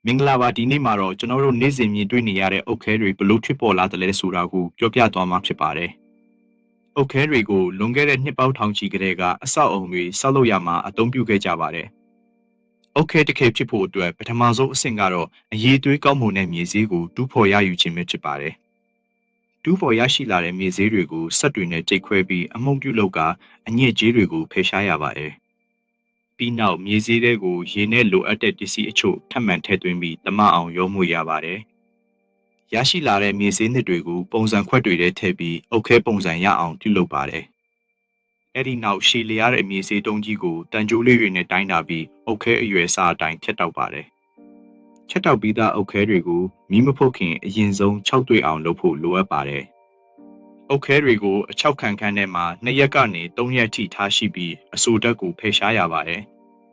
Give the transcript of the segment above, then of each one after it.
မင်္ဂလာပါဒီနေ့မှာတော့ကျွန်တော်တို့နေ့စဉ်မြင်တွေ့နေရတဲ့အုတ်ခဲတွေဘလို့ဖြစ်ပေါ်လာတယ်လဲဆိုတာကိုပြောပြသွားမှာဖြစ်ပါတယ်။အုတ်ခဲတွေကိုလွန်ခဲ့တဲ့နှစ်ပေါင်းထောင်ချီကတည်းကအဆောက်အုံတွေဆောက်လုပ်ရမှာအသုံးပြုခဲ့ကြပါတယ်။အုတ်ခဲတစ်ခဲဖြစ်ဖို့အတွက်ပထမဆုံးအဆင့်ကတော့အရေးသွေးကောက်မှုနဲ့မြေဈေးကိုတူးဖော်ရယူခြင်းပဲဖြစ်ပါတယ်။တူးဖော်ရရှိလာတဲ့မြေဈေးတွေကိုဆက်တွေနဲ့ကြိတ်ခွဲပြီးအမှုန့်ပြုလုပ်ကအညစ်အကြေးတွေကိုဖယ်ရှားရပါတယ်။ပြီးနောက်မြေဈေးတွေကိုရေနဲ့လိုအပ်တဲ့ပစ္စည်းအချို့ထပ်မံထည့်သွင်းပြီးတမအောင်ရောမှုရပါတယ်။ရရှိလာတဲ့မြေဈေးနှစ်တွေကိုပုံစံခွက်တွေထဲထည့်ပြီးအုတ်ခဲပုံစံရအောင်ပြုလုပ်ပါတယ်။အဲ့ဒီနောက်ရှည်လျားတဲ့မြေဈေးတုံးကြီးကိုတန်ကြိုးလေးတွေနဲ့တိုင်းတာပြီးအုတ်ခဲအရွယ်အစားအတိုင်းဖြတ်တောက်ပါတယ်။ချက်တောက်ပြီးသားအုတ်ခဲတွေကိုမီးမဖုတ်ခင်အရင်ဆုံး6တွေ့အောင်လုပ်ဖို့လိုအပ်ပါတယ်။အုတ်ခဲတွေကိုအချောက်ခံခန်းထဲမှာ2ရက်ကနေ3ရက်ထိထားရှိပြီးအဆိုဓာတ်ကိုဖယ်ရှားရပါတယ်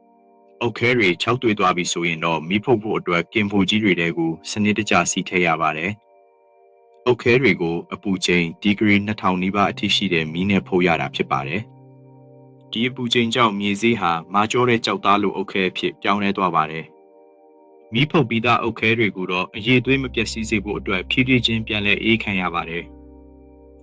။အုတ်ခဲတွေ6တွေ့သွားပြီဆိုရင်တော့မီးဖုတ်ဖို့အတွက်ကင်ဖိုကြီးတွေထဲကိုစနစ်တကျစီထည့်ရပါတယ်။အုတ်ခဲတွေကိုအပူချိန်ဒီဂရီ2000နီးပါးအထိရှိတဲ့မီးနဲ့ဖုတ်ရတာဖြစ်ပါတယ်။ဒီအပူချိန်ကြောင့်မြေဈေးဟာမာကျောတဲ့ကြောက်သားလိုအုတ်ခဲအဖြစ်ပြောင်းလဲသွားပါတယ်။မီးဖုတ်ပြီးသားအုတ်ခဲတွေကိုတော့အရေးသွေးမပျက်စီးစေဖို့အတွက်ဖြည်းဖြည်းချင်းပြန်လည်အေးခံရပါတယ်။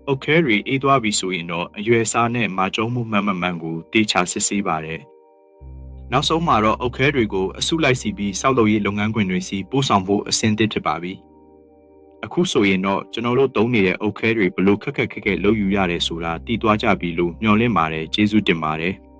အုတ်ခဲတွေအေးသွားပြီဆိုရင်တော့အရွယ်အစားနဲ့မာကျောမှုမှန်မှန်ကိုတေချာစစ်ဆေးပါတယ်။နောက်ဆုံးမှာတော့အုတ်ခဲတွေကိုအစုလိုက်စီပြီးစောက်လုပ်ရေးလုပ်ငန်းခွင်တွေစီပို့ဆောင်ဖို့အဆင်သင့်ဖြစ်ပါပြီ။အခုဆိုရင်တော့ကျွန်တော်တို့သုံးနေတဲ့အုတ်ခဲတွေဘလို့ခက်ခက်လုပ်ယူရတယ်ဆိုတာသိသွားကြပြီလို့မျှော်လင့်ပါတယ်ကျေးဇူးတင်ပါတယ်။